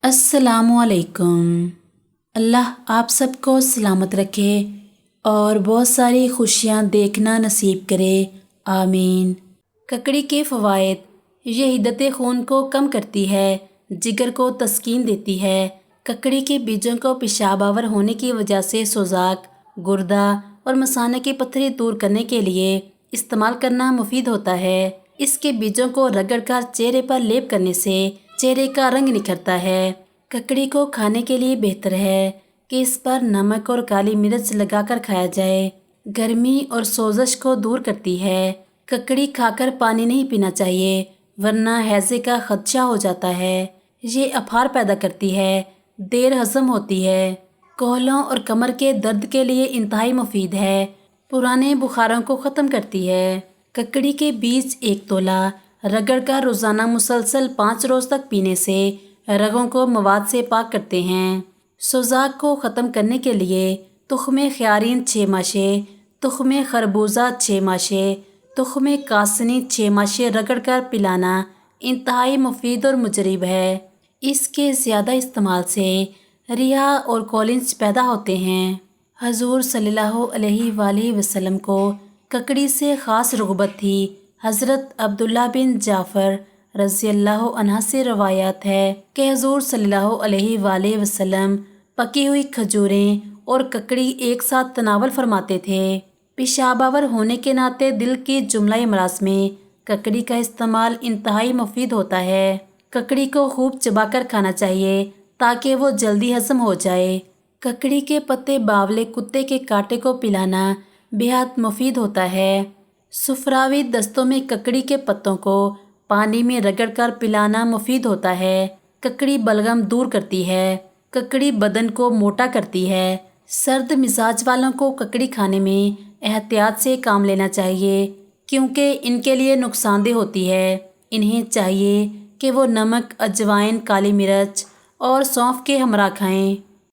अस्सलामुअलैकुम। अल्लाह आप सबको सलामत रखे और बहुत सारी खुशियाँ देखना नसीब करे, आमीन। ककड़ी के फ़वाइद। ये हिद्दत खून को कम करती है, जिगर को तस्कीन देती है। ककड़ी के बीजों को पेशाब आवर होने की वजह से सोजाक, गुर्दा और मसाने की पथरी दूर करने के लिए इस्तेमाल करना मुफीद होता है। इसके बीजों को रगड़कर चेहरे पर लेप करने से चेहरे का रंग निखरता है। ककड़ी को खाने के लिए बेहतर है कि इस पर नमक और काली मिर्च लगाकर खाया जाए। गर्मी और सोजश को दूर करती है। ककड़ी खाकर पानी नहीं पीना चाहिए वरना हैज़े का खदशा हो जाता है। ये अफार पैदा करती है, देर हजम होती है। कोहलों और कमर के दर्द के लिए इंतहाई मुफीद है। पुराने बुखारों को ख़त्म करती है। ककड़ी के बीज 1 तोला रगड़कर रोज़ाना मुसलसल 5 रोज़ तक पीने से रगों को मवाद से पाक करते हैं। सोजाक को ख़त्म करने के लिए तुख्मे ख्यारीन 6 माशे, तुख्मे खरबूजा 6 माशे, तुख्मे कासनी 6 माशे रगड़कर पिलाना इंतहाई मुफीद और मुजरिब है। इसके ज़्यादा इस्तेमाल से रिया और कॉलिन्स पैदा होते हैं। हजूर सल्लल्लाहु अलैहि वसल्लम को ककड़ी से ख़ास रुग़बत थी। हज़रत अब्दुल्ला बिन जाफ़र रज़ियल्लाहु अन्हा से रवायत है कि हजूर सल्लल्लाहु अलैहि वसल्लम पकी हुई खजूरें और ककड़ी एक साथ तनावल फरमाते थे। पेशाब आवर होने के नाते दिल की जुमला अमराज में ककड़ी का इस्तेमाल इंतहाई मुफीद होता है। ककड़ी को खूब चबाकर खाना चाहिए ताकि वो जल्दी हजम हो जाए। ककड़ी के पत्ते बावले कुत्ते के कांटे को पिलाना बेहद मुफीद होता है। सुफरावी दस्तों में ककड़ी के पत्तों को पानी में रगड़कर पिलाना मुफीद होता है। ककड़ी बलगम दूर करती है। ककड़ी बदन को मोटा करती है। सर्द मिजाज वालों को ककड़ी खाने में एहतियात से काम लेना चाहिए क्योंकि इनके लिए नुकसानदेह होती है। इन्हें चाहिए कि वो नमक, अजवाइन, काली मिर्च और सौंफ के हमरा खाएं।